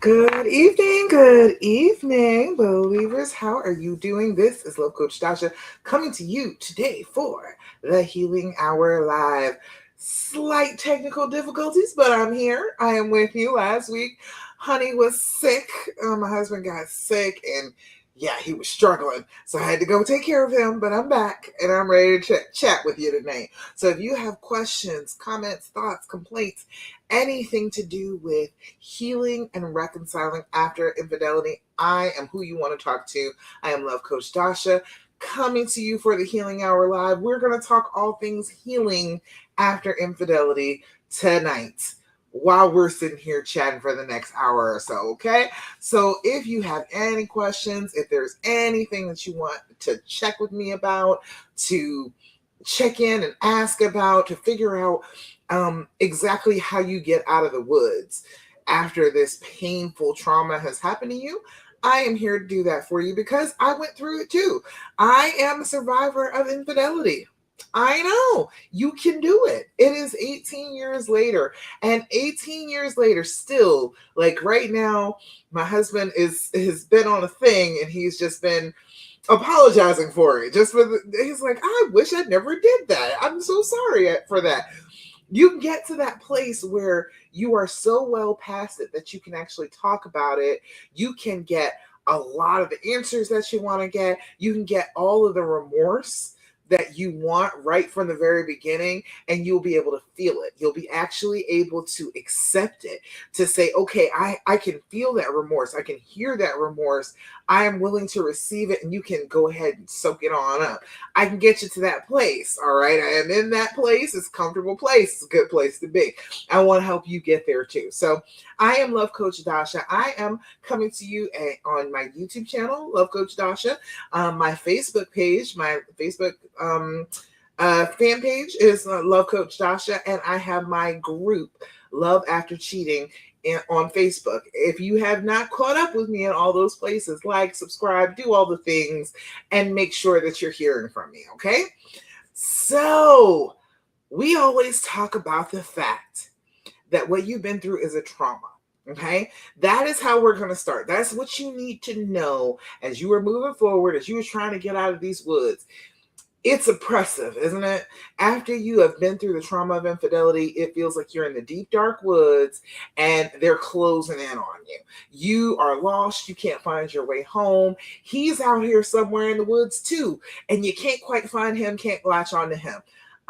Good evening, believers. How are you doing? This is Love Coach Dasha coming to you today for the Healing Hour Live. Slight technical difficulties, but I'm here. I am with you. Last week, honey was sick. My husband got sick, and yeah, he was struggling. So I had to go take care of him, but I'm back and I'm ready to chat with you today. So if you have questions, comments, thoughts, complaints, anything to do with healing and reconciling after infidelity, I am who you want to talk to. I am Love Coach Dasha, coming to you for the Healing Hour Live. We're going to talk all things healing after infidelity tonight while we're sitting here chatting for the next hour or so, okay? So if you have any questions, if there's anything that you want to check with me about, to check in and ask about, to figure out exactly how you get out of the woods after this painful trauma has happened to you, I am here to do that for you because I went through it too. I am a survivor of infidelity. I know you can do it. It is 18 years later, and 18 years later, still, like right now, my husband has been on a thing, and he's just been apologizing for it. He's like, I wish I never did that. I'm so sorry for that. You get to that place where you are so well past it that you can actually talk about it. You can get a lot of the answers that you want to get. You can get all of the remorse that you want right from the very beginning, and you'll be able to feel it. You'll be actually able to accept it, to say, okay, I can feel that remorse. I can hear that remorse. I am willing to receive it, and you can go ahead and soak it on up. I can get you to that place. All right. I am in that place. It's a comfortable place. It's a good place to be. I want to help you get there too. So I am Love Coach Dasha. I am coming to you on my YouTube channel, Love Coach Dasha. My Facebook page, my Facebook fan page is Love Coach Dasha, and I have my group, Love After Cheating, on Facebook. If you have not caught up with me in all those places, like, subscribe, do all the things, and make sure that you're hearing from me, okay? So, we always talk about the fact that what you've been through is a trauma. Okay, that is how we're going to start. That's what you need to know as you are moving forward, as you are trying to get out of these woods. It's oppressive, isn't it? After you have been through the trauma of infidelity, it feels like you're in the deep, dark woods and they're closing in on you. You are lost. You can't find your way home. He's out here somewhere in the woods too, and you can't quite find him, can't latch onto him.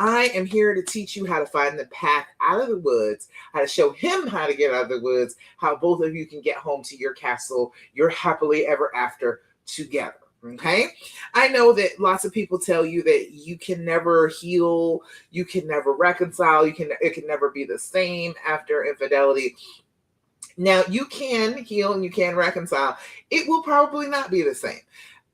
I am here to teach you how to find the path out of the woods, how to show him how to get out of the woods, how both of you can get home to your castle, your happily ever after together. Okay. I know that lots of people tell you that you can never heal, you can never reconcile, it can never be the same after infidelity. Now, you can heal and you can reconcile. It will probably not be the same,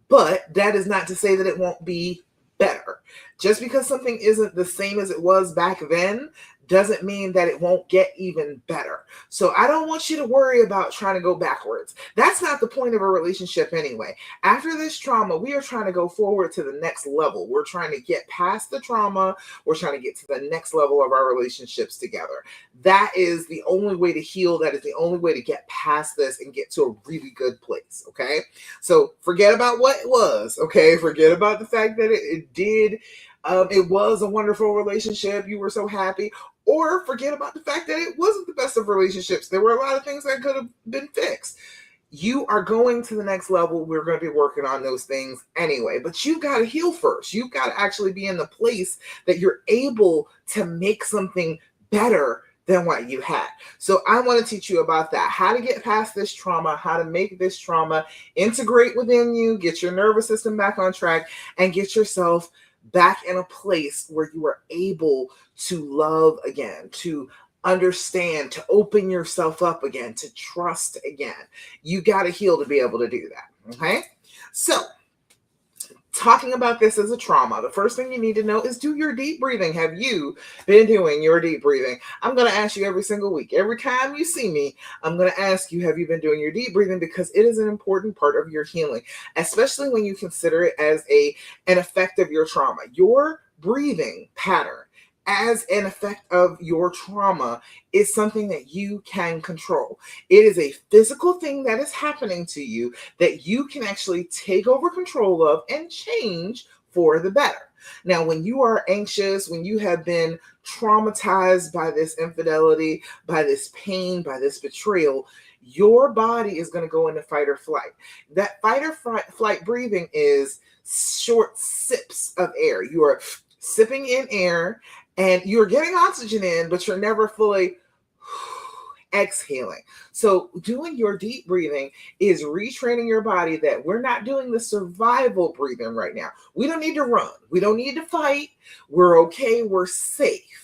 but that is not to say that it won't be better. Just because something isn't the same as it was back then doesn't mean that it won't get even better. So I don't want you to worry about trying to go backwards. That's not the point of a relationship anyway. After this trauma, we are trying to go forward to the next level. We're trying to get past the trauma. We're trying to get to the next level of our relationships together. That is the only way to heal. That is the only way to get past this and get to a really good place. Okay. So forget about what it was. Okay. Forget about the fact that it was a wonderful relationship. You were so happy. Or forget about the fact that it wasn't the best of relationships. There were a lot of things that could have been fixed. You are going to the next level. We're going to be working on those things anyway. But you've got to heal first. You've got to actually be in the place that you're able to make something better than what you had. So I want to teach you about that, how to get past this trauma, how to make this trauma integrate within you, get your nervous system back on track, and get yourself back in a place where you are able to love again, to understand, to open yourself up again, to trust again. You got to heal to be able to do that. Okay. So talking about this as a trauma, the first thing you need to know is do your deep breathing. Have you been doing your deep breathing? I'm going to ask you every single week. Every time you see me, I'm going to ask you, have you been doing your deep breathing? Because it is an important part of your healing, especially when you consider it as an effect of your trauma. Your breathing pattern as an effect of your trauma is something that you can control. It is a physical thing that is happening to you that you can actually take over control of and change for the better. Now, when you are anxious, when you have been traumatized by this infidelity, by this pain, by this betrayal, your body is going to go into fight or flight. That fight or flight breathing is short sips of air. You are sipping in air and you're getting oxygen in, but you're never fully exhaling. So doing your deep breathing is retraining your body that we're not doing the survival breathing right now. We don't need to run. We don't need to fight. We're okay. We're safe.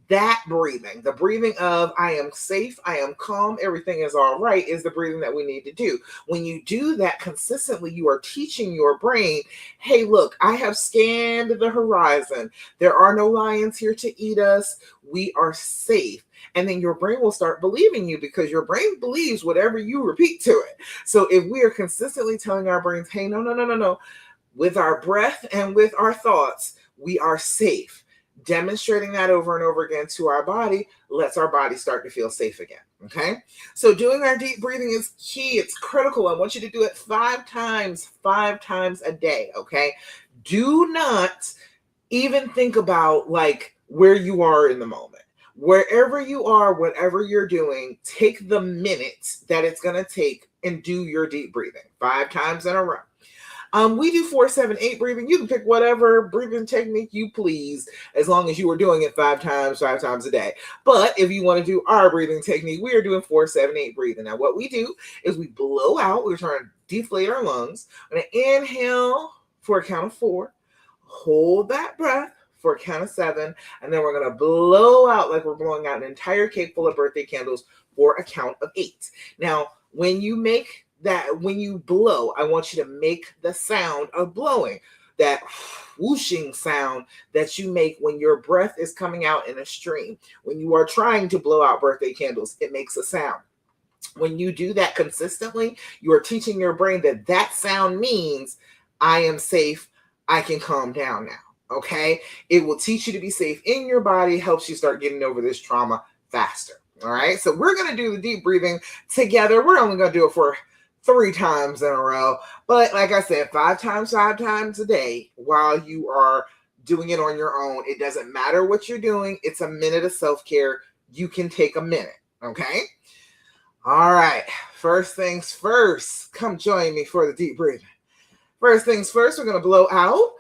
That breathing, the breathing of I am safe, I am calm, everything is all right, is the breathing that we need to do. When you do that consistently, you are teaching your brain, hey, look, I have scanned the horizon. There are no lions here to eat us. We are safe. And then your brain will start believing you because your brain believes whatever you repeat to it. So if we are consistently telling our brains, hey, no, with our breath and with our thoughts, we are safe. Demonstrating that over and over again to our body lets our body start to feel safe again. Okay. So doing our deep breathing is key. It's critical. I want you to do it 5 times a day. Okay. Do not even think about like where you are in the moment. Wherever you are, whatever you're doing, take the minutes that it's going to take and do your deep breathing 5 times in a row. We do 4-7-8 breathing. You can pick whatever breathing technique you please, as long as you are doing it 5 times a day. But if you want to do our breathing technique, we are doing 4-7-8 breathing. Now, what we do is we blow out. We're trying to deflate our lungs. I'm going to inhale for a count of 4. Hold that breath for a count of 7. And then we're going to blow out like we're blowing out an entire cake full of birthday candles for a count of 8. Now, when you blow, I want you to make the sound of blowing, that whooshing sound that you make when your breath is coming out in a stream. When you are trying to blow out birthday candles, it makes a sound. When you do that consistently, you are teaching your brain that that sound means I am safe. I can calm down now. Okay. It will teach you to be safe in your body, helps you start getting over this trauma faster. All right. So we're going to do the deep breathing together. We're only going to do it for 3 times in a row. But like I said, 5 times a day while you are doing it on your own. It doesn't matter what you're doing. It's a minute of self-care. You can take a minute. Okay. All right. First things first. Come join me for the deep breathing. First things first, we're going to blow out.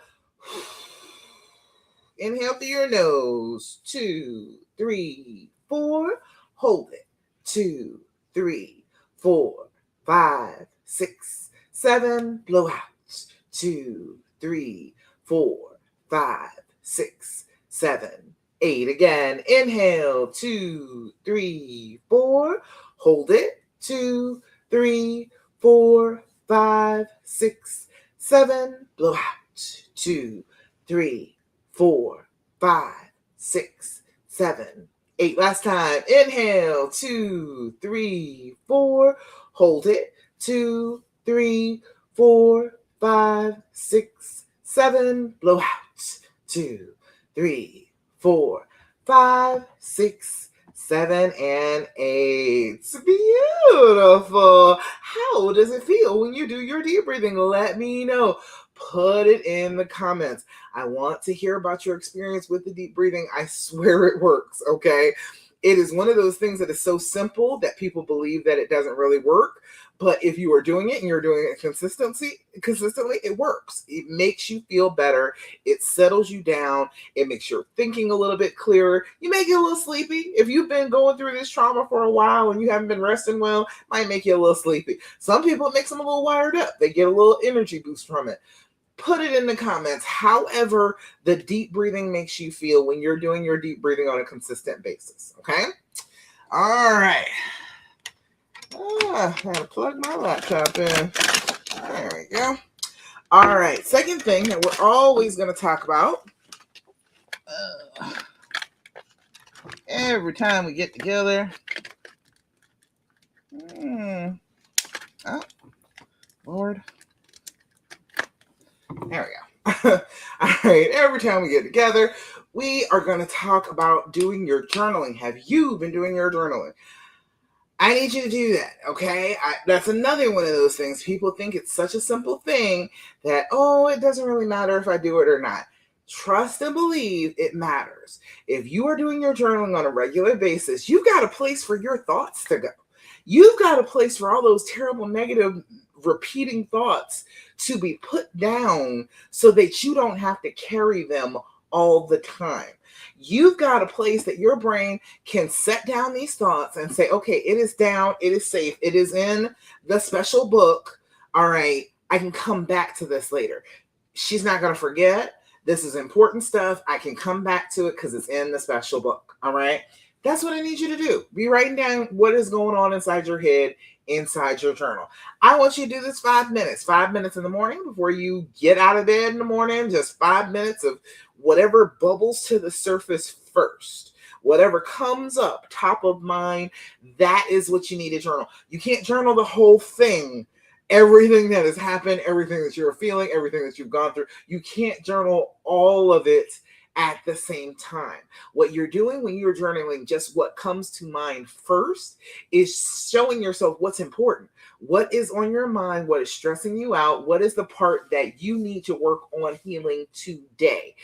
Inhale through your nose. 2, 3, 4. Hold it. 2, 3, 4, 5, 6, 7. Blow out. 2, 3, 4, 5, 6, 7, 8. Again. Inhale. 2, 3, 4. Hold it. 2, 3, 4, 5, 6, 7. Blow out. 2, 3, 4, 5, 6, 7, 8. Last time. Inhale. 2, 3, 4. Hold it. 2, 3, 4, 5, 6, 7. Blow out. 2, 3, 4, 5, 6, 7, and 8. It's beautiful. How does it feel when you do your deep breathing? Let me know. Put it in the comments. I want to hear about your experience with the deep breathing. I swear it works, okay? It is one of those things that is so simple that people believe that it doesn't really work. But if you are doing it and you're doing it consistently, it works. It makes you feel better. It settles you down. It makes your thinking a little bit clearer. You may get a little sleepy. If you've been going through this trauma for a while and you haven't been resting well, it might make you a little sleepy. Some people, it makes them a little wired up. They get a little energy boost from it. Put it in the comments. However, the deep breathing makes you feel when you're doing your deep breathing on a consistent basis. Okay? All right. I gotta plug my laptop in. There we go. All right. Second thing that we're always going to talk about every time we get together. Oh, Lord. There we go. All right. Every time we get together, we are going to talk about doing your journaling. Have you been doing your journaling? I need you to do that, okay? That's another one of those things. People think it's such a simple thing that, oh, it doesn't really matter if I do it or not. Trust and believe it matters. If you are doing your journaling on a regular basis, you've got a place for your thoughts to go. You've got a place for all those terrible, negative, repeating thoughts to be put down so that you don't have to carry them all the time. You've got a place that your brain can set down these thoughts and say, okay, it is down, it is safe, it is in the special book. All right, I can come back to this later. She's not going to forget. This is important stuff. I can come back to it because it's in the special book. All right. That's what I need you to do. Be writing down what is going on inside your head, inside your journal. I want you to do this 5 minutes, 5 minutes in the morning before you get out of bed in the morning, just 5 minutes of whatever bubbles to the surface first. Whatever comes up top of mind, that is what you need to journal. You can't journal the whole thing, everything that has happened, everything that you're feeling, everything that you've gone through. You can't journal all of it at the same time. What you're doing when you're journaling, just what comes to mind first, is showing yourself what's important. What is on your mind? What is stressing you out? What is the part that you need to work on healing today?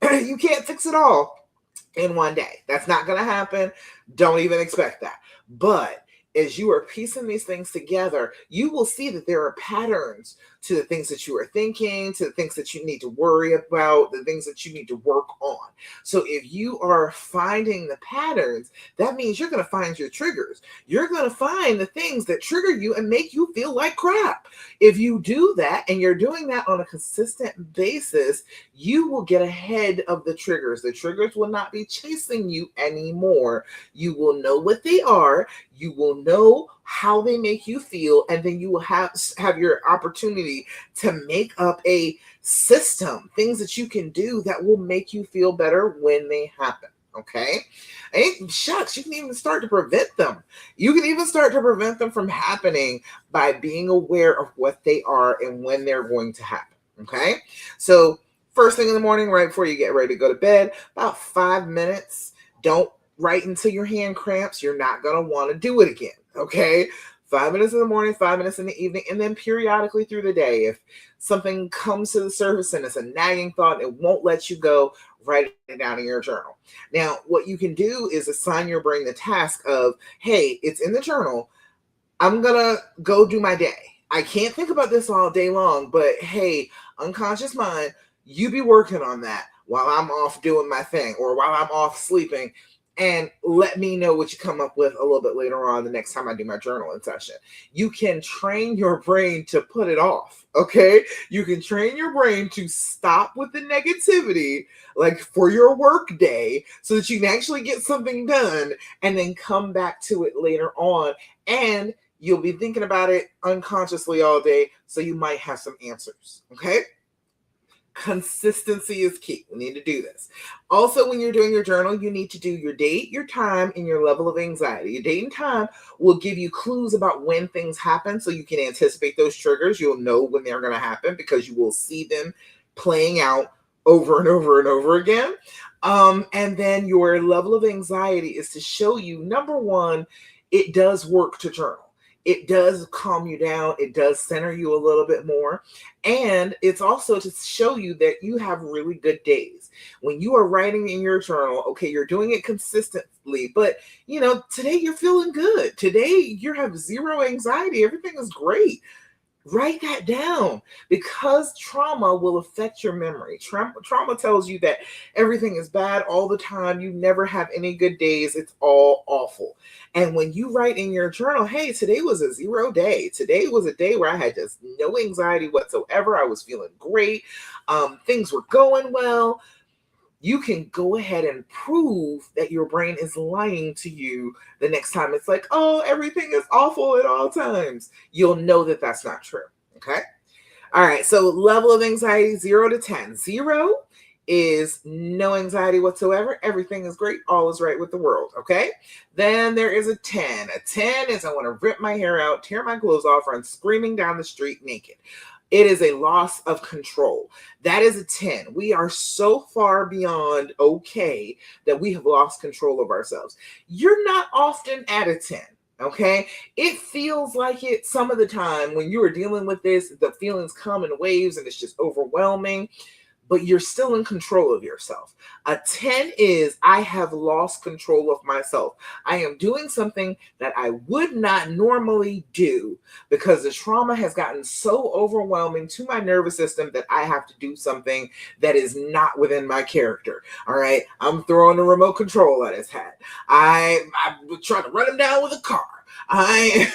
You can't fix it all in one day. That's not going to happen. Don't even expect that. But as you are piecing these things together, you will see that there are patterns to the things that you are thinking, to the things that you need to worry about, the things that you need to work on. So if you are finding the patterns, that means you're going to find your triggers. You're going to find the things that trigger you and make you feel like crap. If you do that and you're doing that on a consistent basis, you will get ahead of the triggers. The triggers will not be chasing you anymore. You will know what they are. You will know how they make you feel, and then you will have your opportunity to make up a system, things that you can do that will make you feel better when they happen. Okay. And shucks, you can even start to prevent them. You can even start to prevent them from happening by being aware of what they are and when they're going to happen. Okay. So first thing in the morning, right before you get ready to go to bed, about 5 minutes. Don't write until your hand cramps. You're not going to want to do it again. Okay. 5 minutes in the morning, 5 minutes in the evening, and then periodically through the day. If something comes to the surface and it's a nagging thought, it won't let you go, write it down in your journal. Now, what you can do is assign your brain the task of, hey, it's in the journal. I'm going to go do my day. I can't think about this all day long, but hey, unconscious mind, you be working on that while I'm off doing my thing or while I'm off sleeping. And let me know what you come up with a little bit later on the next time I do my journaling session. You can train your brain to put it off, okay? You can train your brain to stop with the negativity, like for your work day, so that you can actually get something done and then come back to it later on. And you'll be thinking about it unconsciously all day, so you might have some answers, okay? Consistency is key. We need to do this. Also, when you're doing your journal, you need to do your date, your time, and your level of anxiety. Your date and time will give you clues about when things happen so you can anticipate those triggers. You'll know when they're going to happen because you will see them playing out over and over and over again. And then your level of anxiety is to show you, number one, it does work to journal. It does calm you down. It does center you a little bit more. And it's also to show you that you have really good days. When you are writing in your journal, okay, you're doing it consistently, but today you're feeling good. Today you have zero anxiety. Everything is great. Write that down because trauma will affect your memory. Trauma tells you that everything is bad all the time. You never have any good days. It's all awful. And when you write in your journal, hey, today was a 0 day. Today was a day where I had just no anxiety whatsoever. I was feeling great. Things were going well. You can go ahead and prove that your brain is lying to you the next time it's like, oh, everything is awful at all times. You'll know that that's not true. Okay. All right. So level of anxiety, 0 to 10. 0 is no anxiety whatsoever. Everything is great. All is right with the world. Okay. Then there is a 10. A 10 is I want to rip my hair out, tear my clothes off, run screaming down the street naked. It is a loss of control. That is a 10. We are so far beyond okay that we have lost control of ourselves. You're not often at a 10. Okay. It feels like it some of the time when you are dealing with this, the feelings come in waves and it's just overwhelming, but you're still in control of yourself. A 10 is I have lost control of myself. I am doing something that I would not normally do because the trauma has gotten so overwhelming to my nervous system that I have to do something that is not within my character. All right. I'm throwing the remote control at his head. I'm trying to run him down with a car. I'm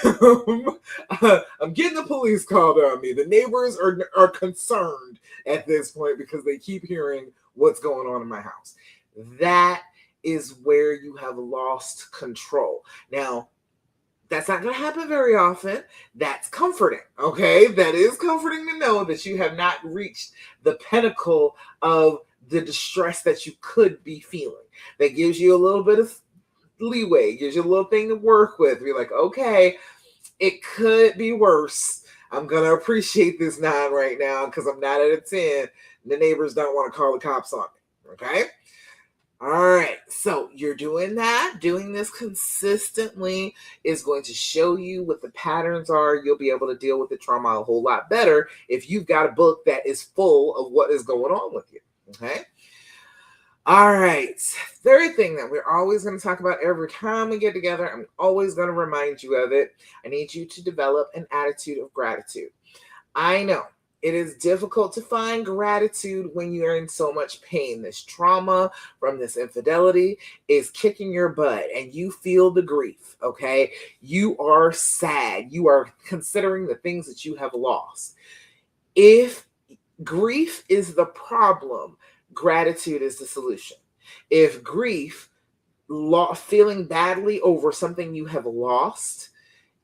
getting the police called on me. The neighbors are concerned at this point because they keep hearing what's going on in my house. That is where you have lost control. Now, that's not going to happen very often. That's comforting, okay? That is comforting to know that you have not reached the pinnacle of the distress that you could be feeling. That gives you a little bit of leeway, gives you a little thing to work with. You're like, okay, it could be worse. I'm going to appreciate this 9 right now because I'm not at a 10. The neighbors don't want to call the cops on me, okay? All right, so you're doing that. Doing this consistently is going to show you what the patterns are. You'll be able to deal with the trauma a whole lot better if you've got a book that is full of what is going on with you, okay? All right. Third thing that we're always going to talk about every time we get together, I'm always going to remind you of it. I need you to develop an attitude of gratitude. I know it is difficult to find gratitude when you are in so much pain. This trauma from this infidelity is kicking your butt and you feel the grief, okay? You are sad. You are considering the things that you have lost. If grief is the problem, gratitude is the solution. If grief, feeling badly over something you have lost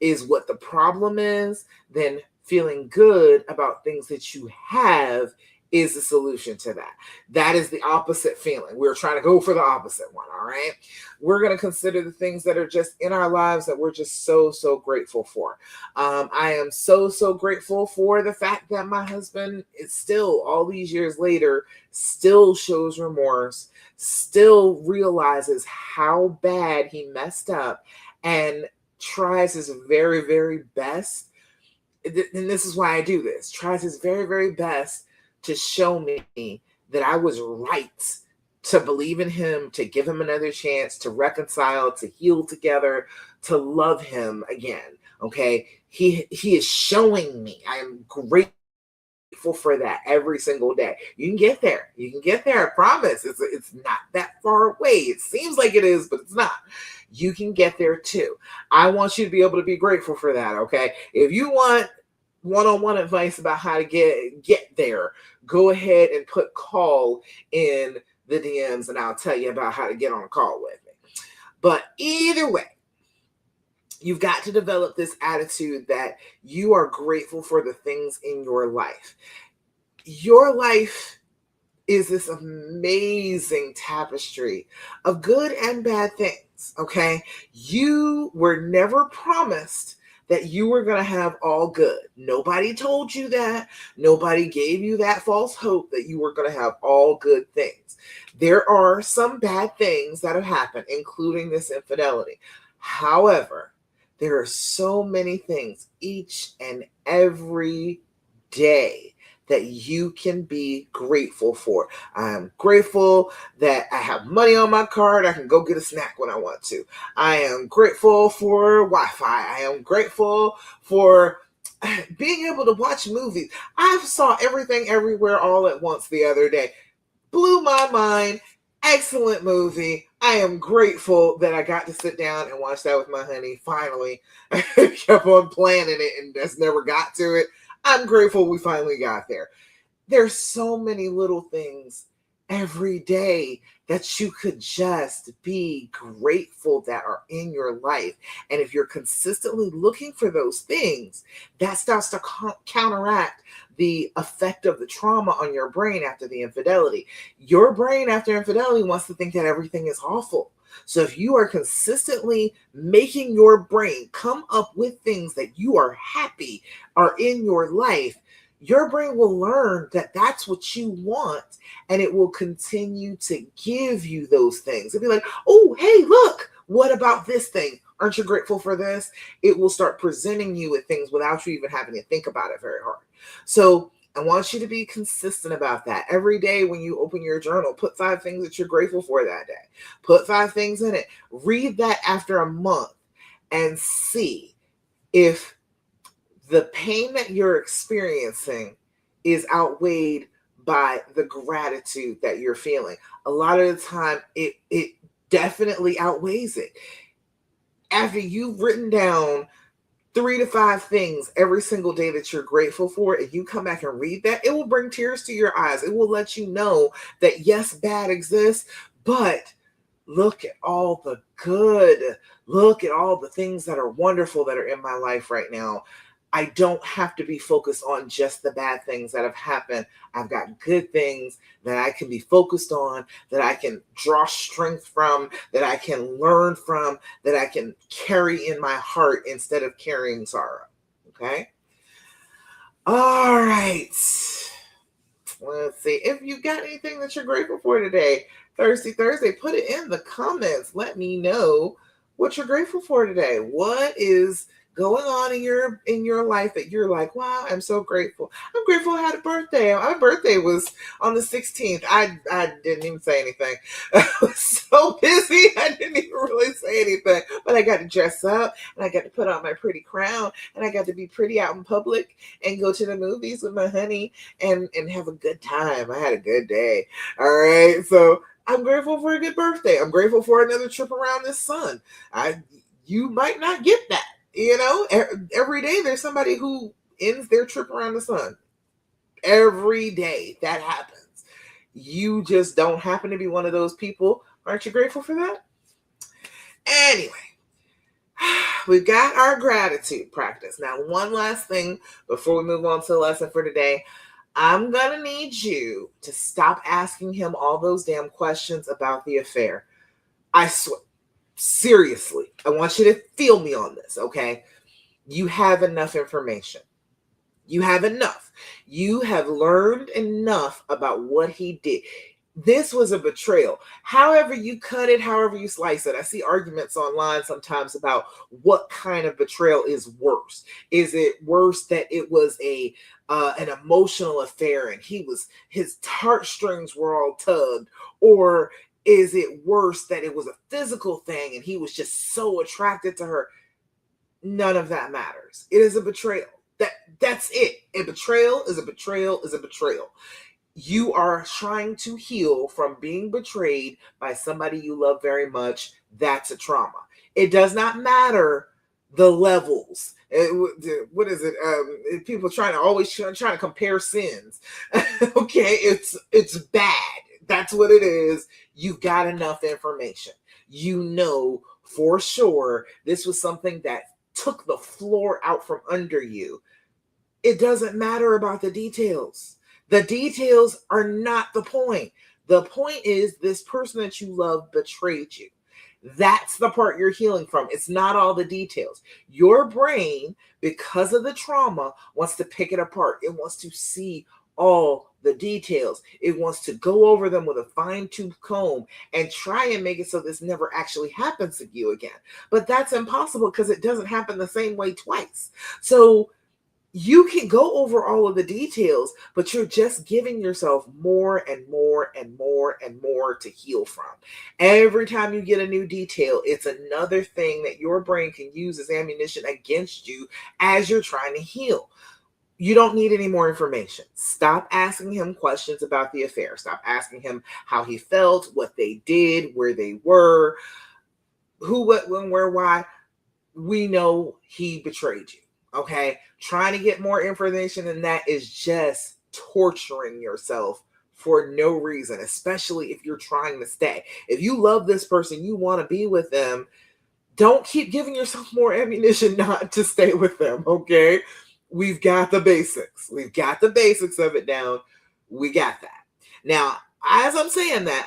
is what the problem is, then feeling good about things that you have is the solution to that. That is the opposite feeling. We're trying to go for the opposite one, all right? We're going to consider the things that are just in our lives that we're just so grateful for. I am so grateful for the fact that my husband is still, all these years later, still shows remorse, still realizes how bad he messed up and tries his very best. And this is why I do this, tries his very best to show me that I was right to believe in him, to give him another chance, to reconcile, to heal together, to love him again. Okay. He is showing me. I am grateful for that every single day. You can get there. You can get there. I promise. It's not that far away. It seems like it is, but it's not. You can get there too. I want you to be able to be grateful for that. Okay. If you want one-on-one advice about how to get there, go ahead and put call in the DMs and I'll tell you about how to get on a call with me. But either way, you've got to develop this attitude that you are grateful for the things in your life. Your life is this amazing tapestry of good and bad things, okay? You were never promised that you were going to have all good. Nobody told you that. Nobody gave you that false hope that you were going to have all good things. There are some bad things that have happened, including this infidelity. However, there are so many things each and every day that you can be grateful for. I'm grateful that I have money on my card. I can go get a snack when I want to. I am grateful for Wi-Fi. I am grateful for being able to watch movies. I saw Everything Everywhere All at Once the other day. Blew my mind. Excellent movie. I am grateful that I got to sit down and watch that with my honey. Finally, I kept on planning it and just never got to it. I'm grateful we finally got there. There's so many little things every day that you could just be grateful that are in your life. And if you're consistently looking for those things, that starts to counteract the effect of the trauma on your brain after the infidelity. Your brain after infidelity wants to think that everything is awful. So if you are consistently making your brain come up with things that you are happy are in your life, your brain will learn that that's what you want, and it will continue to give you those things. It'll be like, oh, hey, look, what about this thing? Aren't you grateful for this? It will start presenting you with things without you even having to think about it very hard. So I want you to be consistent about that. Every day when you open your journal, put 5 things that you're grateful for that day. Put 5 things in it. Read that after a month and see if the pain that you're experiencing is outweighed by the gratitude that you're feeling. A lot of the time, it definitely outweighs it. After you've written down 3 to 5 things every single day that you're grateful for, and you come back and read that, it will bring tears to your eyes. It will let you know that yes, bad exists, but look at all the good. Look at all the things that are wonderful that are in my life right now. I don't have to be focused on just the bad things that have happened. I've got good things that I can be focused on, that I can draw strength from, that I can learn from, that I can carry in my heart instead of carrying sorrow. Okay? All right. Let's see. If you got anything that you're grateful for today, Thursday, put it in the comments. Let me know what you're grateful for today. What is going on in your life that you're like, wow, I'm so grateful. I'm grateful I had a birthday. My birthday was on the 16th. I didn't even say anything. I was so busy. I didn't even really say anything. But I got to dress up, and I got to put on my pretty crown, and I got to be pretty out in public and go to the movies with my honey and have a good time. I had a good day. All right. So I'm grateful for a good birthday. I'm grateful for another trip around the sun. You might not get that. You know, every day there's somebody who ends their trip around the sun. Every day that happens. You just don't happen to be one of those people. Aren't you grateful for that? Anyway, we've got our gratitude practice. Now, one last thing before we move on to the lesson for today. I'm going to need you to stop asking him all those damn questions about the affair. I swear. Seriously, I want you to feel me on this, okay? You have enough information. You have enough. You have learned enough about what he did. This was a betrayal. However you cut it, however you slice it. I see arguments online sometimes about what kind of betrayal is worse. Is it worse that it was an emotional affair and his heartstrings were all tugged, or is it worse that it was a physical thing and he was just so attracted to her? None of that matters. It is a betrayal. That's it. A betrayal is a betrayal is a betrayal. You are trying to heal from being betrayed by somebody you love very much. That's a trauma. It does not matter the levels. What is it? People trying to compare sins. Okay, it's bad. That's what it is. You've got enough information. You know for sure this was something that took the floor out from under you. It doesn't matter about the details. The details are not the point. The point is this person that you love betrayed you. That's the part you're healing from. It's not all the details. Your brain, because of the trauma, wants to pick it apart. It wants to see all the details. It wants to go over them with a fine-tooth comb and try and make it so this never actually happens to you again. But that's impossible because it doesn't happen the same way twice. So you can go over all of the details, but you're just giving yourself more and more and more and more to heal from. Every time you get a new detail, it's another thing that your brain can use as ammunition against you as you're trying to heal. You don't need any more information. Stop asking him questions about the affair. Stop asking him how he felt, what they did, where they were, who, what, when, where, why. We know he betrayed you. Okay, trying to get more information than that is just torturing yourself for no reason, especially if you're trying to stay. If you love this person, you want to be with them, don't keep giving yourself more ammunition not to stay with them, okay? We've got the basics. We've got the basics of it down. We got that. Now, as I'm saying that,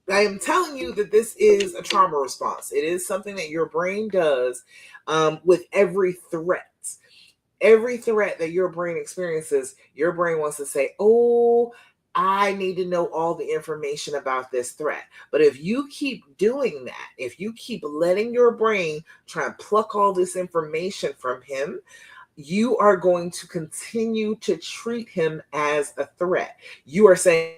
I am telling you that this is a trauma response. It is something that your brain does with every threat. Every threat that your brain experiences, your brain wants to say, oh, I need to know all the information about this threat. But if you keep doing that, if you keep letting your brain try and pluck all this information from him, you are going to continue to treat him as a threat. You are saying,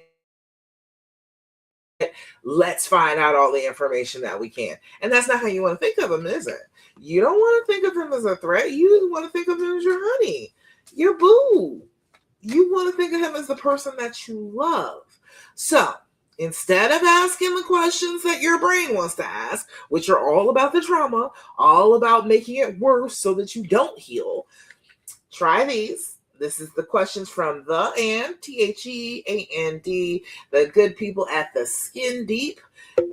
let's find out all the information that we can. And that's not how you want to think of him, is it? You don't want to think of him as a threat. You want to think of him as your honey, your boo. You want to think of him as the person that you love. So instead of asking the questions that your brain wants to ask, which are all about the trauma, all about making it worse so that you don't heal, try these. This is the questions from the and THEAND, the good people at the Skin Deep.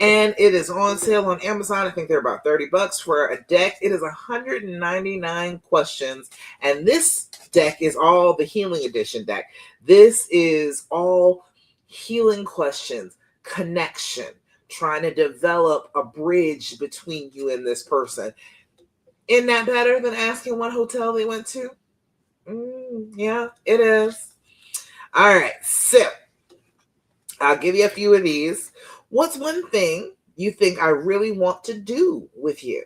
And it is on sale on Amazon. I think they're about $30 for a deck. It is 199 questions. And this deck is all the healing edition deck. This is all healing questions, connection, trying to develop a bridge between you and this person. Isn't that better than asking what hotel they went to? Yeah, it is. All right, so I'll give you a few of these. What's one thing you think I really want to do with you?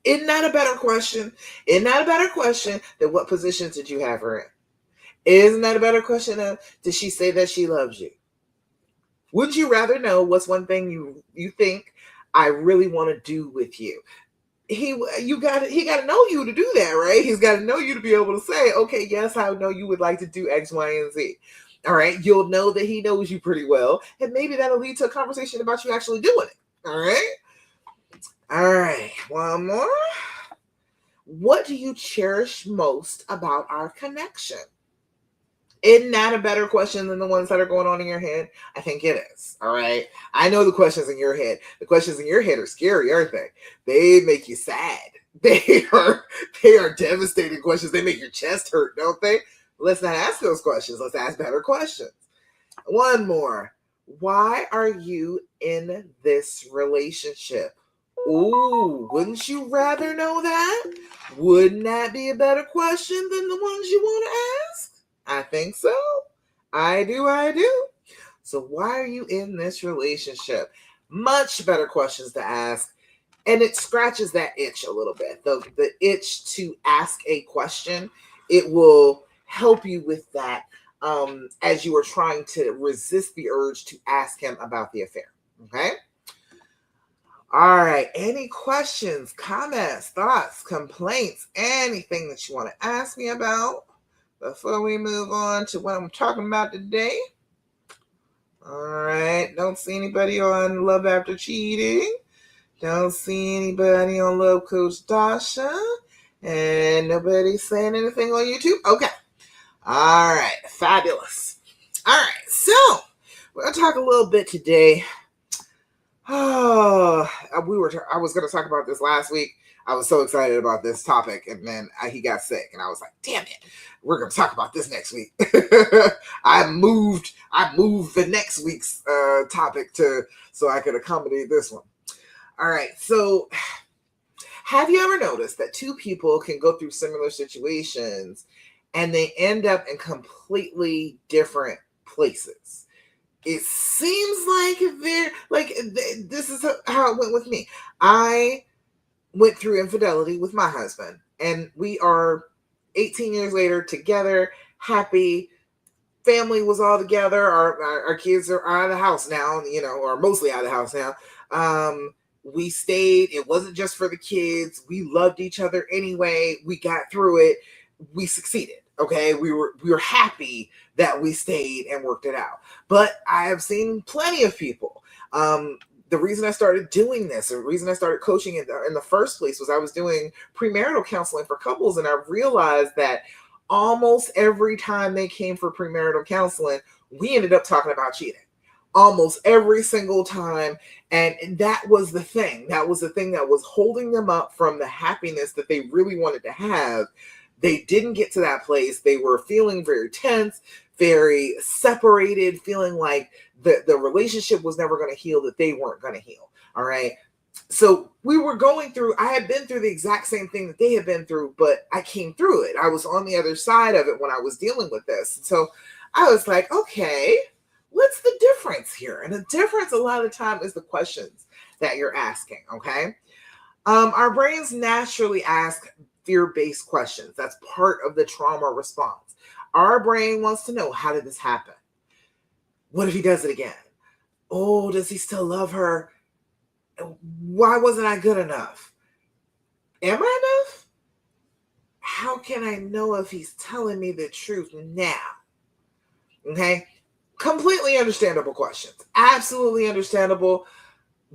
Isn't that a better question? Isn't that a better question than what position did you have her in? Isn't that a better question than did she say that she loves you? Would you rather know what's one thing you think I really want to do with you? He got to know you to do that, right? He's got to know you to be able to say, okay, yes, I know you would like to do X, Y, and Z. All right, you'll know that he knows you pretty well, and maybe that'll lead to a conversation about you actually doing it. All right, one more. What do you cherish most about our connection? Isn't that a better question than the ones that are going on in your head? I think it is. All right. I know the questions in your head. The questions in your head are scary, aren't they? They make you sad. They are devastating questions. They make your chest hurt, don't they? Let's not ask those questions. Let's ask better questions. One more. Why are you in this relationship? Ooh, wouldn't you rather know that? Wouldn't that be a better question than the ones you want to ask? I think so. I do. So why are you in this relationship? Much better questions to ask. And it scratches that itch a little bit. The itch to ask a question, it will help you with that as you are trying to resist the urge to ask him about the affair. Okay? All right. Any questions, comments, thoughts, complaints, anything that you want to ask me about before we move on to what I'm talking about today? All right. Don't see anybody on Love After Cheating. Don't see anybody on Love Coach Dasha. And nobody saying anything on YouTube. Okay. All right. Fabulous. All right. So we're going to talk a little bit today. I was going to talk about this last week. I was so excited about this topic, and then he got sick, and I was like, damn it, we're going to talk about this next week. I moved the next week's topic so I could accommodate this one. All right, so have you ever noticed that two people can go through similar situations and they end up in completely different places? It seems like this is how it went with me. I went through infidelity with my husband, and we are 18 years later together, happy. Family was all together. Our kids are out of the house now, or mostly out of the house now. We stayed. It wasn't just for the kids. We loved each other anyway. We got through it. We succeeded. Okay, we were happy that we stayed and worked it out. But I have seen plenty of people. The reason I started doing this, the reason I started coaching in the first place was I was doing premarital counseling for couples, and I realized that almost every time they came for premarital counseling, we ended up talking about cheating. Almost every single time. And that was the thing. That was the thing that was holding them up from the happiness that they really wanted to have. They didn't get to that place. They were feeling very tense, very separated, feeling like the relationship was never going to heal, that they weren't going to heal. All right. So we were going through, I had been through the exact same thing that they had been through, but I came through it. I was on the other side of it when I was dealing with this. So I was like, okay, what's the difference here? And the difference a lot of the time is the questions that you're asking, okay? Our brains naturally ask fear-based questions. That's part of the trauma response. Our brain wants to know, how did this happen? What if he does it again? Oh, does he still love her? Why wasn't I good enough? Am I enough? How can I know if he's telling me the truth now? Okay. Completely understandable questions. Absolutely understandable.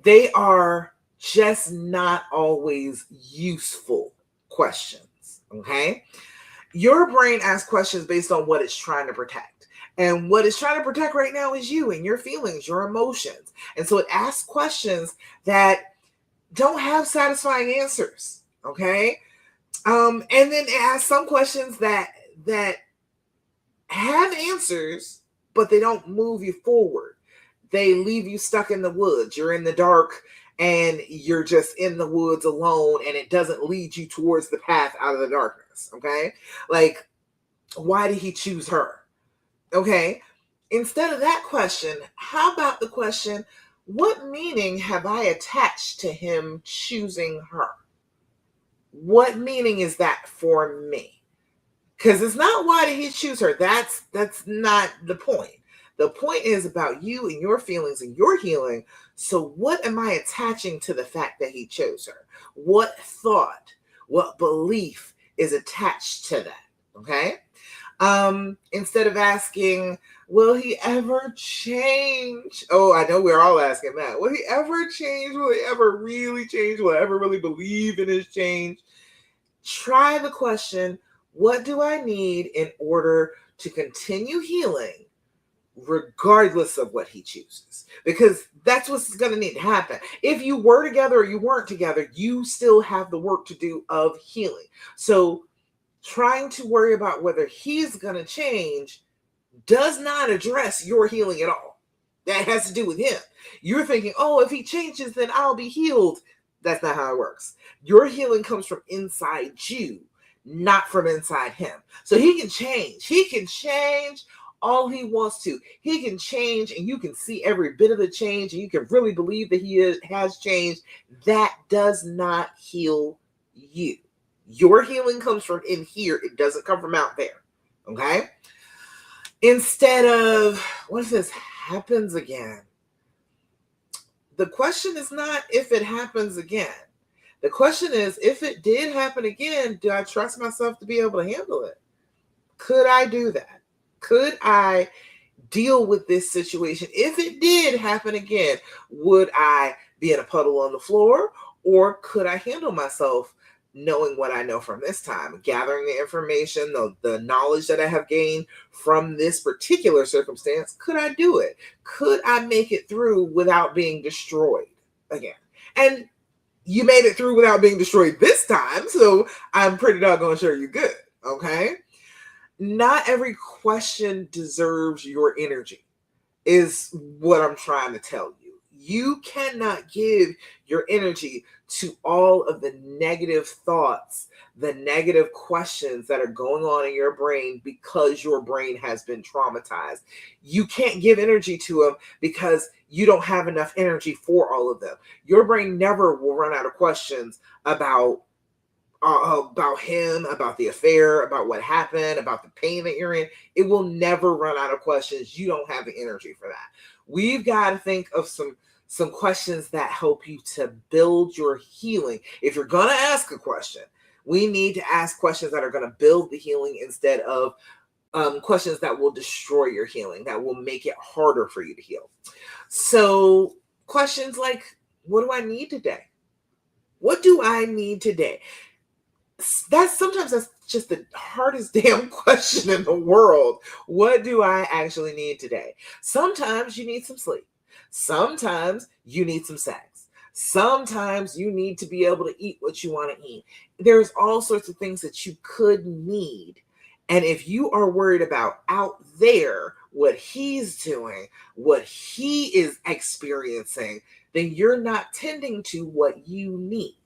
They are just not always useful questions. Okay. Your brain asks questions based on what it's trying to protect. And what it's trying to protect right now is you and your feelings, your emotions. And so it asks questions that don't have satisfying answers. Okay. And then it asks some questions that have answers, but they don't move you forward. They leave you stuck in the woods. You're in the dark and you're just in the woods alone, and it doesn't lead you towards the path out of the darkness. Okay. Like, why did he choose her? Okay. Instead of that question, how about the question, what meaning have I attached to him choosing her? What meaning is that for me? Because it's not why did he choose her. That's not the point. The point is about you and your feelings and your healing. So what am I attaching to the fact that he chose her? What thought, what belief is attached to that? Okay. Instead of asking, will he ever change? Oh, I know we're all asking that. Will he ever change? Will he ever really change? Will I ever really believe in his change? Try the question, what do I need in order to continue healing regardless of what he chooses? Because that's what's going to need to happen. If you were together or you weren't together, you still have the work to do of healing. So trying to worry about whether he's going to change does not address your healing at all. That has to do with him. You're thinking, oh, if he changes, then I'll be healed. That's not how it works. Your healing comes from inside you, not from inside him. So he can change. He can change all he wants to. He can change, and you can see every bit of the change, and you can really believe that has changed. That does not heal you. Your healing comes from in here. It doesn't come from out there. Okay? Instead of, what if this happens again? The question is not if it happens again. The question is, if it did happen again, do I trust myself to be able to handle it? Could I do that? Could I deal with this situation? If it did happen again, would I be in a puddle on the floor, or could I handle myself knowing what I know from this time, gathering the information, the knowledge that I have gained from this particular circumstance? Could I do it? Could I make it through without being destroyed again? And you made it through without being destroyed this time, so I'm pretty doggone sure you're good. Okay. Not every question deserves your energy, is what I'm trying to tell you. You cannot give your energy to all of the negative thoughts, the negative questions that are going on in your brain because your brain has been traumatized. You can't give energy to them because you don't have enough energy for all of them. Your brain never will run out of questions about him, about the affair, about what happened, about the pain that you're in. It will never run out of questions. You don't have the energy for that. We've got to think of some questions that help you to build your healing. If you're going to ask a question, we need to ask questions that are going to build the healing instead of questions that will destroy your healing, that will make it harder for you to heal. So questions like, what do I need today? What do I need today? That's just the hardest damn question in the world. What do I actually need today? Sometimes you need some sleep. Sometimes you need some sex. Sometimes you need to be able to eat what you want to eat. There's all sorts of things that you could need. And if you are worried about out there, what he's doing, what he is experiencing, then you're not tending to what you need.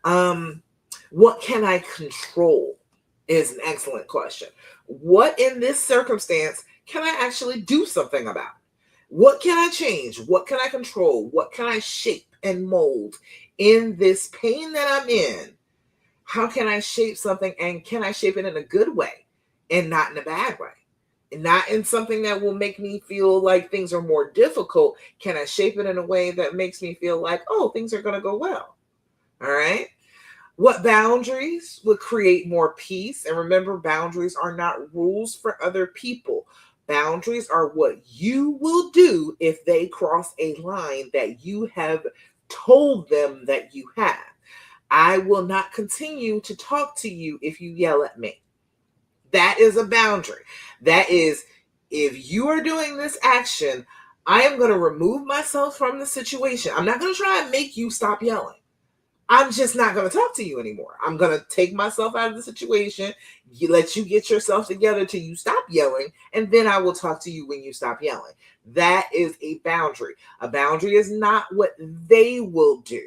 Um, what can I control is an excellent question. What in this circumstance can I actually do something about? What can I change? What can I control? What can I shape and mold in this pain that I'm in? How can I shape something, and can I shape it in a good way and not in a bad way? And not in something that will make me feel like things are more difficult. Can I shape it in a way that makes me feel like, oh, things are going to go well? All right. What boundaries would create more peace? And remember, boundaries are not rules for other people. Boundaries are what you will do if they cross a line that you have told them that you have. I will not continue to talk to you if you yell at me. That is a boundary. That is, if you are doing this action, I am going to remove myself from the situation. I'm not going to try and make you stop yelling. I'm just not going to talk to you anymore. I'm going to take myself out of the situation, let you get yourself together till you stop yelling, and then I will talk to you when you stop yelling. That is a boundary. A boundary is not what they will do.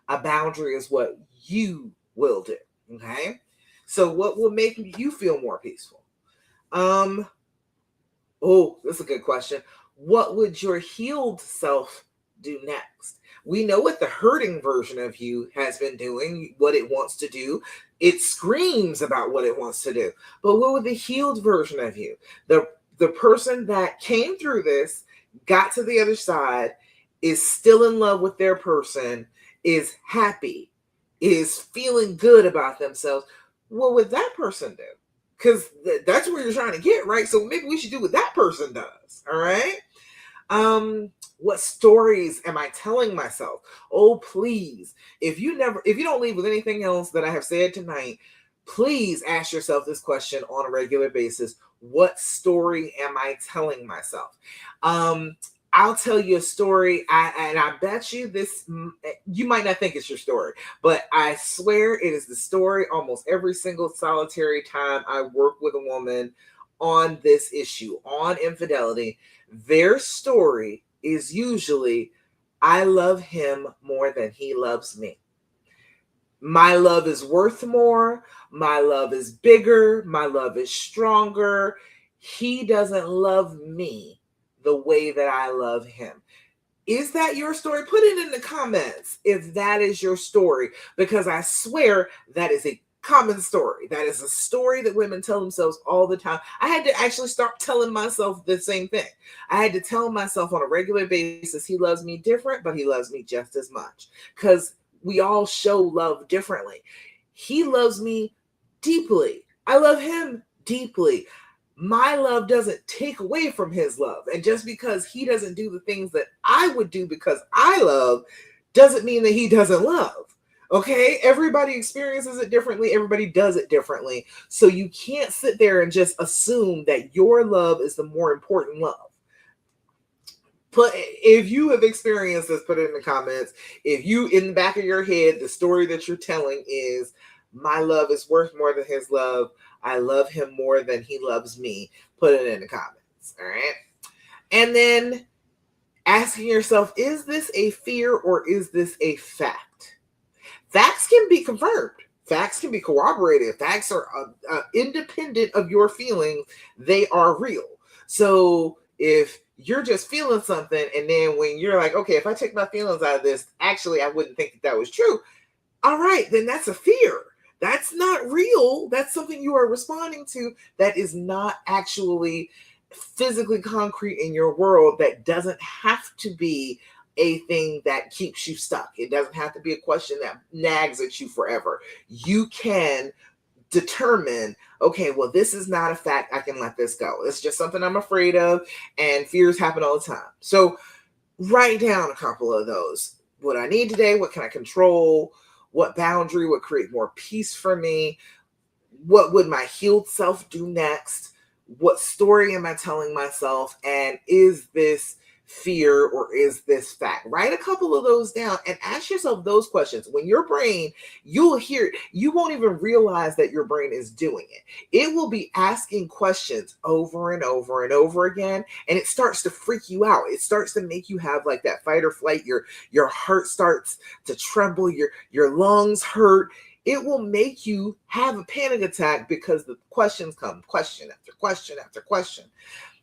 A boundary is what you will do. Okay? So what will make you feel more peaceful? Oh, that's a good question. What would your healed self do next? We know what the hurting version of you has been doing, what it wants to do. It screams about what it wants to do. But what would the healed version of you, the person that came through this, got to the other side, is still in love with their person, is happy, is feeling good about themselves, what would that person do? Because that's where you're trying to get, right? So maybe we should do what that person does. All right. What stories am I telling myself? Oh, please, if you don't leave with anything else that I have said tonight, please ask yourself this question on a regular basis. What story am I telling myself? I'll tell you a story, and I bet you this, you might not think it's your story, but I swear it is the story almost every single solitary time I work with a woman on this issue, on infidelity. Their story is usually, I love him more than he loves me. My love is worth more. My love is bigger. My love is stronger. He doesn't love me the way that I love him. Is that your story? Put it in the comments if that is your story, because I swear that is a common story. That is a story that women tell themselves all the time. I had to actually start telling myself the same thing. I had to tell myself on a regular basis, he loves me different, but he loves me just as much, because we all show love differently. He loves me deeply. I love him deeply. My love doesn't take away from his love. And just because he doesn't do the things that I would do because I love doesn't mean that he doesn't love. Okay? Everybody experiences it differently. Everybody does it differently. So you can't sit there and just assume that your love is the more important love. If you have experienced this, put it in the comments. If you, in the back of your head, the story that you're telling is, my love is worth more than his love, I love him more than he loves me, put it in the comments. All right. And then asking yourself, is this a fear or is this a fact? Facts can be confirmed. Facts can be corroborated. Facts are independent of your feelings. They are real. So if you're just feeling something, and then when you're like, okay, if I take my feelings out of this, actually, I wouldn't think that was true. All right, then that's a fear. That's not real. That's something you are responding to that is not actually physically concrete in your world. That doesn't have to be a thing that keeps you stuck. It doesn't have to be a question that nags at you forever. You can determine, okay, well, this is not a fact. I can let this go. It's just something I'm afraid of, and fears happen all the time. So write down a couple of those. What I need today, what can I control? What boundary would create more peace for me? What would my healed self do next? What story am I telling myself? And is this fear, or is this fact? Write a couple of those down and ask yourself those questions. When your brain, you'll hear, you won't even realize that your brain is doing it. It will be asking questions over and over and over again, and it starts to freak you out. It starts to make you have like that fight or flight. Your heart starts to tremble, your lungs hurt. It will make you have a panic attack because the questions come, question after question after question.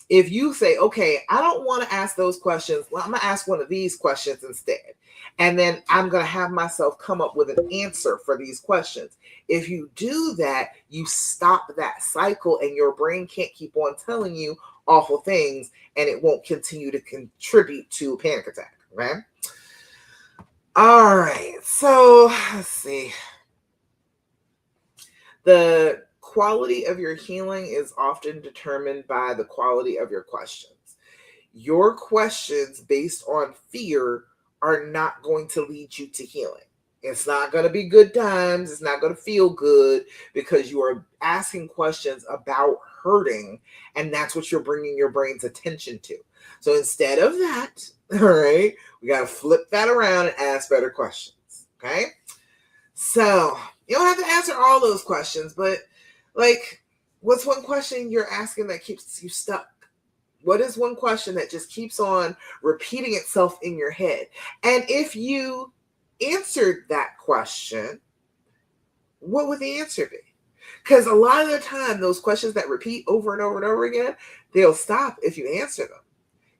If you say, okay, I don't want to ask those questions, well, I'm going to ask one of these questions instead. And then I'm going to have myself come up with an answer for these questions. If you do that, you stop that cycle and your brain can't keep on telling you awful things, and it won't continue to contribute to a panic attack, right? All right. So let's see. The quality of your healing is often determined by the quality of your questions. Your questions based on fear are not going to lead you to healing. It's not going to be good times. It's not going to feel good because you are asking questions about hurting, and that's what you're bringing your brain's attention to. So instead of that, all right, we got to flip that around and ask better questions, okay? So you don't have to answer all those questions, but like, what's one question you're asking that keeps you stuck? What is one question that just keeps on repeating itself in your head? And if you answered that question, what would the answer be? Because a lot of the time, those questions that repeat over and over and over again, they'll stop if you answer them.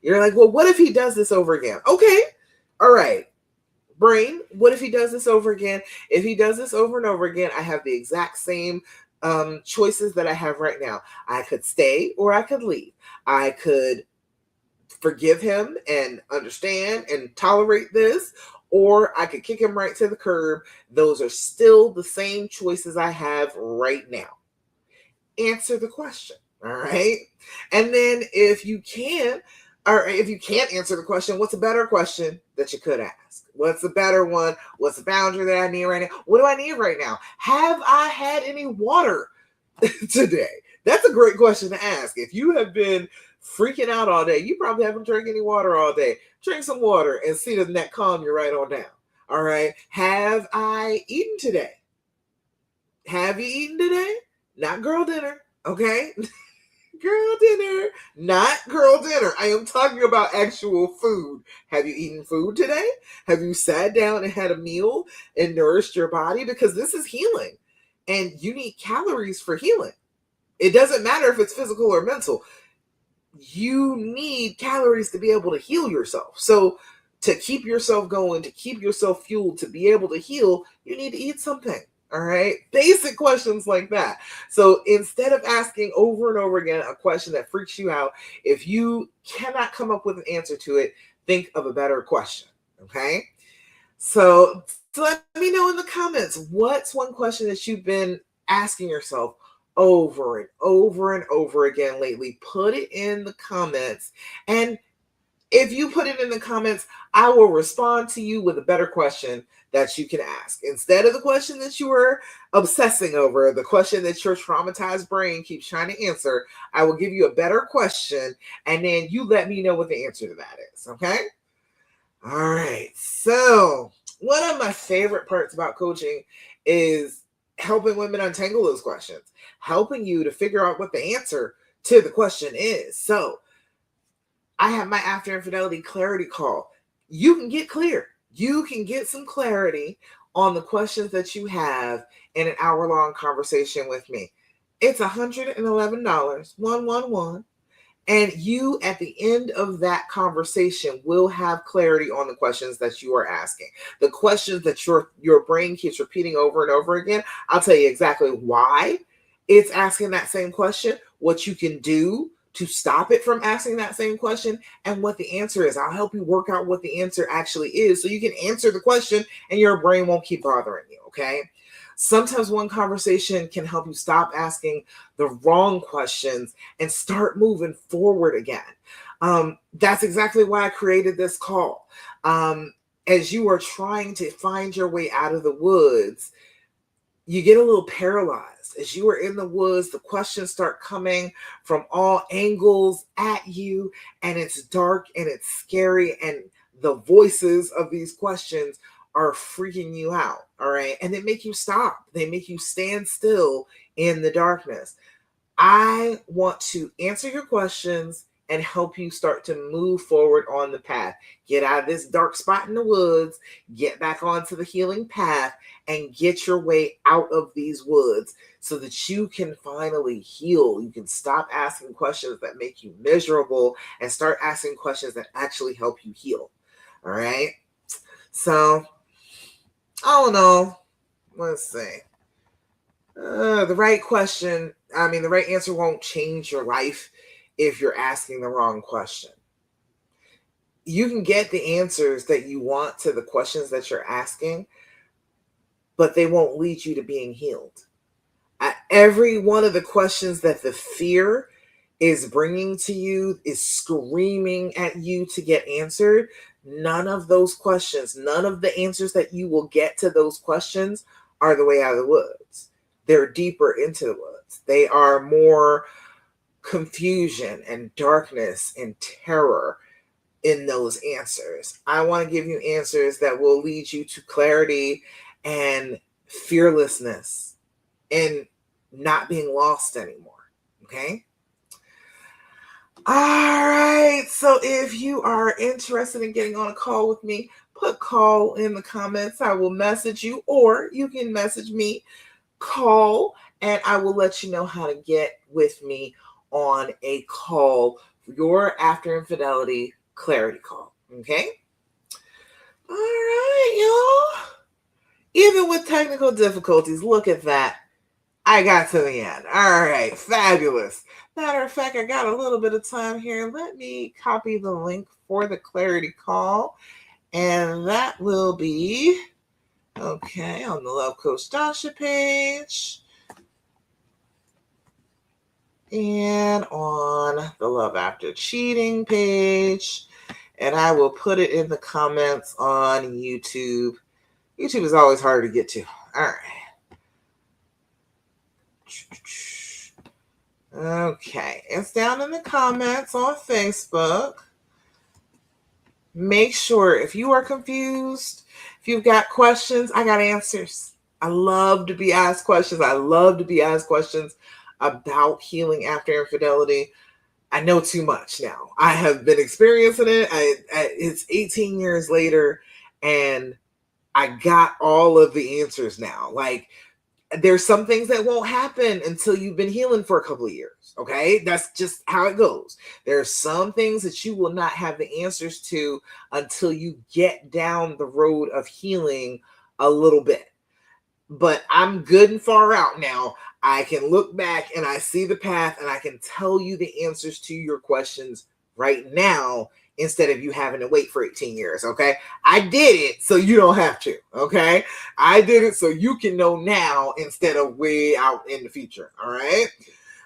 You're like, well, what if he does this over again? Okay, all right. Brain, what if he does this over again? If he does this over and over again, I have the exact same choices that I have right now. I could stay or I could leave. I could forgive him and understand and tolerate this, or I could kick him right to the curb. Those are still the same choices I have right now. Answer the question, all right? And then if you can, or if you can't answer the question, what's a better question that you could ask? What's a better one? What's the boundary that I need right now? What do I need right now? Have I had any water today? That's a great question to ask. If you have been freaking out all day, you probably haven't drank any water all day. Drink some water and see doesn't that calm you right on down. All right. Have I eaten today? Have you eaten today? Not girl dinner. Okay. Girl dinner, not girl dinner. I am talking about actual food. Have you eaten food today? Have you sat down and had a meal and nourished your body? Because this is healing, and you need calories for healing. It doesn't matter if it's physical or mental. You need calories to be able to heal yourself. So to keep yourself going, to keep yourself fueled, to be able to heal, you need to eat something. All right. Basic questions like that. So instead of asking over and over again a question that freaks you out, if you cannot come up with an answer to it, think of a better question. Okay. So let me know in the comments, what's one question that you've been asking yourself over and over and over again lately? Put it in the comments. And if you put it in the comments, I will respond to you with a better question that you can ask. Instead of the question that you were obsessing over, the question that your traumatized brain keeps trying to answer, I will give you a better question, and then you let me know what the answer to that is, okay? All right. So one of my favorite parts about coaching is helping women untangle those questions, helping you to figure out what the answer to the question is. So I have my After Infidelity Clarity Call. You can get clear. You can get some clarity on the questions that you have in an hour-long conversation with me. It's $111, 111. And you, at the end of that conversation, will have clarity on the questions that you are asking. The questions that your brain keeps repeating over and over again, I'll tell you exactly why it's asking that same question, what you can do to stop it from asking that same question, and what the answer is. I'll help you work out what the answer actually is so you can answer the question and your brain won't keep bothering you, okay? Sometimes one conversation can help you stop asking the wrong questions and start moving forward again. That's exactly why I created this call. As you are trying to find your way out of the woods, you get a little paralyzed as you are in the woods. The questions start coming from all angles at you, and it's dark and it's scary, and the voices of these questions are freaking you out. All right. And they make you stop, they make you stand still in the darkness. I want to answer your questions and help you start to move forward on the path. Get out of this dark spot in the woods, get back onto the healing path, and get your way out of these woods so that you can finally heal. You can stop asking questions that make you miserable and start asking questions that actually help you heal. All right. So, I don't know. Let's see. The right question, the right answer won't change your life if you're asking the wrong question. You can get the answers that you want to the questions that you're asking, but they won't lead you to being healed. Every one of the questions that the fear is bringing to you, is screaming at you to get answered. None of those questions, none of the answers that you will get to those questions are the way out of the woods. They're deeper into the woods. They are more confusion and darkness and terror in those answers. I want to give you answers that will lead you to clarity and fearlessness and not being lost anymore. Okay? All right. So if you are interested in getting on a call with me, put call in the comments. I will message you, or you can message me, call, and I will let you know how to get with me on a call, your after infidelity clarity call. Okay? All right, y'all. Even with technical difficulties, look at that. I got to the end. All right, fabulous. Matter of fact, I got a little bit of time here. Let me copy the link for the clarity call, and that will be okay on the Love Coach Dasha page and on the Love After Cheating page, and I will put it in the comments on YouTube. YouTube is always hard to get to. All right. Okay, it's down in the comments on Facebook. Make sure if you are confused, if you've got questions, I got answers. I love to be asked questions. I love to be asked questions about healing after infidelity. I know too much now. I have been experiencing it. It's 18 years later, and I got all of the answers now. Like, there's some things that won't happen until you've been healing for a couple of years. Okay. That's just how it goes. There are some things that you will not have the answers to until you get down the road of healing a little bit. But I'm good and far out now. I can look back and I see the path, and I can tell you the answers to your questions right now instead of you having to wait for 18 years. Okay. I did it so you don't have to. Okay. I did it so you can know now instead of way out in the future. All right.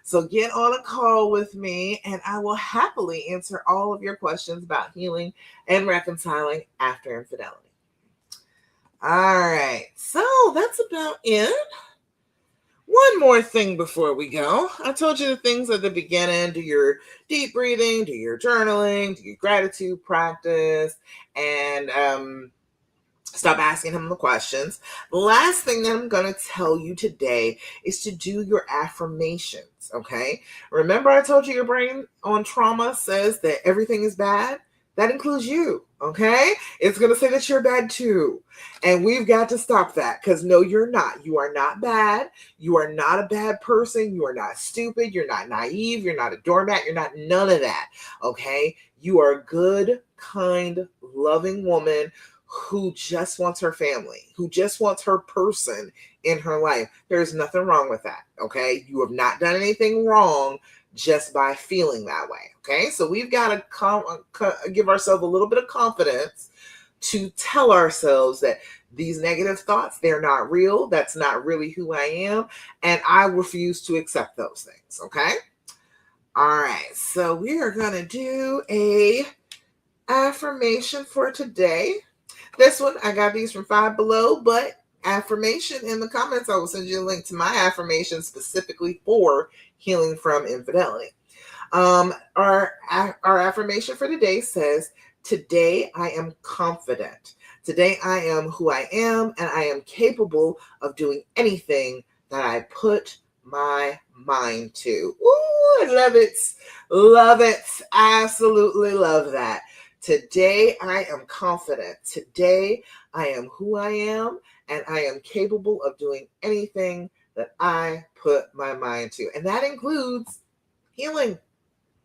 So get on a call with me, and I will happily answer all of your questions about healing and reconciling after infidelity. All right. So that's about it. One more thing before we go. I told you the things at the beginning. Do your deep breathing, do your journaling, do your gratitude practice, and stop asking him the questions. The last thing that I'm going to tell you today is to do your affirmations, okay? Remember I told you your brain on trauma says that everything is bad? That includes you, okay? It's going to say that you're bad too. And we've got to stop that, because no, you're not. You are not bad. You are not a bad person. You are not stupid. You're not naive. You're not a doormat. You're not none of that, okay? You are a good, kind, loving woman who just wants her family, who just wants her person in her life. There's nothing wrong with that, okay? You have not done anything wrong just by feeling that way, okay? So we've got to give ourselves a little bit of confidence to tell ourselves that these negative thoughts, they're not real. That's not really who I am, and I refuse to accept those things, okay? All right, so we are going to do a affirmation for today. This one, I got these from Five Below, but affirmation in the comments. I will send you a link to my affirmation specifically for healing from infidelity. Our affirmation for today says, today I am confident. Today I am who I am, and I am capable of doing anything that I put my mind to. Ooh, I love it. Love it. Absolutely love that. Today I am confident. Today I am who I am, and I am capable of doing anything that I put my mind to. And that includes healing.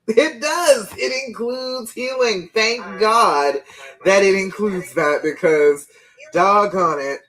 It does. It includes healing. Thank God that it includes that, because doggone it,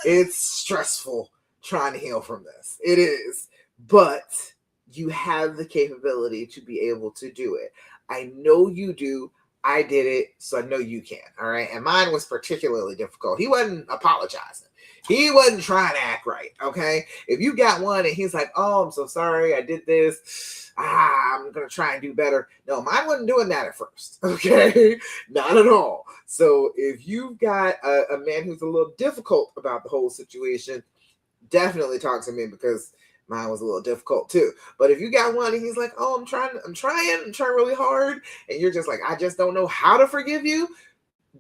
it's stressful trying to heal from this. It is. But you have the capability to be able to do it. I know you do. I did it, so I know you can. All right. And mine was particularly difficult. He wasn't apologizing. He wasn't trying to act right. Okay. If you got one and he's like, oh, I'm so sorry, I did this. I'm going to try and do better. No, mine wasn't doing that at first. Okay. Not at all. So if you've got a man who's a little difficult about the whole situation, definitely talk to me, because mine was a little difficult too. But if you got one and he's like, oh, I'm trying really hard, and you're just like, I just don't know how to forgive you,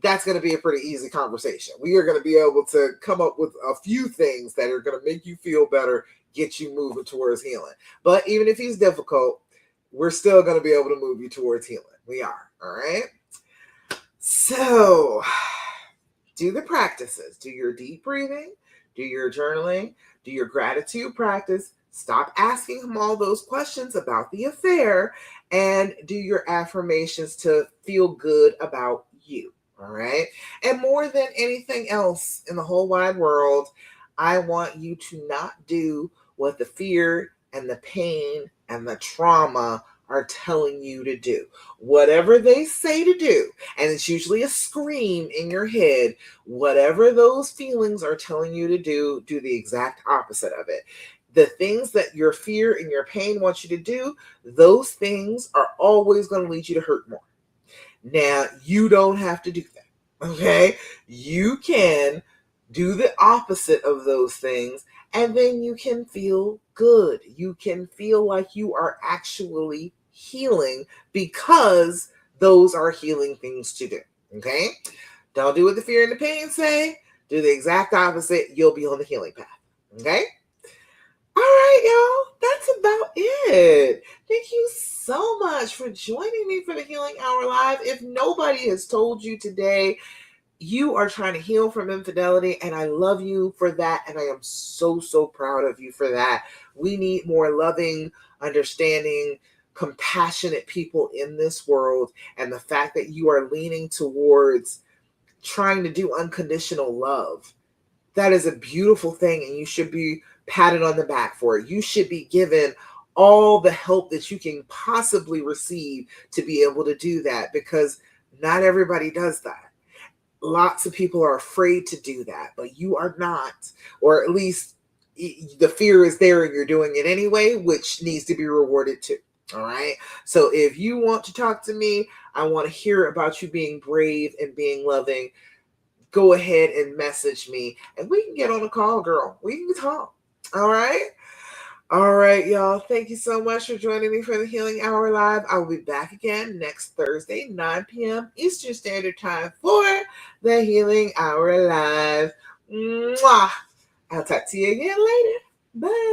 that's going to be a pretty easy conversation. We are going to be able to come up with a few things that are going to make you feel better, get you moving towards healing. But even if he's difficult, we're still going to be able to move you towards healing. We are. All right. So do the practices. Do your deep breathing, do your journaling, do your gratitude practice. Stop asking him all those questions about the affair, and do your affirmations to feel good about you. All right. And more than anything else in the whole wide world, I want you to not do what the fear and the pain and the trauma are telling you to do. Whatever they say to do, and it's usually a scream in your head, whatever those feelings are telling you to do the exact opposite of it. The things that your fear and your pain wants you to do, those things are always going to lead you to hurt more. Now, you don't have to do that, okay? You can do the opposite of those things, and then you can feel good. You can feel like you are actually healing, because those are healing things to do, okay? Don't do what the fear and the pain say. Do the exact opposite. You'll be on the healing path, okay? All right, y'all. That's about it. Thank you so much for joining me for the Healing Hour Live. If nobody has told you today, you are trying to heal from infidelity, and I love you for that, and I am so, so proud of you for that. We need more loving, understanding, compassionate people in this world, and the fact that you are leaning towards trying to do unconditional love, that is a beautiful thing, and you should be patted on the back for it. You should be given all the help that you can possibly receive to be able to do that, because not everybody does that. Lots of people are afraid to do that, but you are not, or at least the fear is there and you're doing it anyway, which needs to be rewarded too. All right. So if you want to talk to me, I want to hear about you being brave and being loving. Go ahead and message me, and we can get on a call, girl. We can talk. All right. All right, y'all. Thank you so much for joining me for the Healing Hour Live. I will be back again next Thursday, 9 p.m. Eastern Standard Time for the Healing Hour Live. Mwah. I'll talk to you again later. Bye.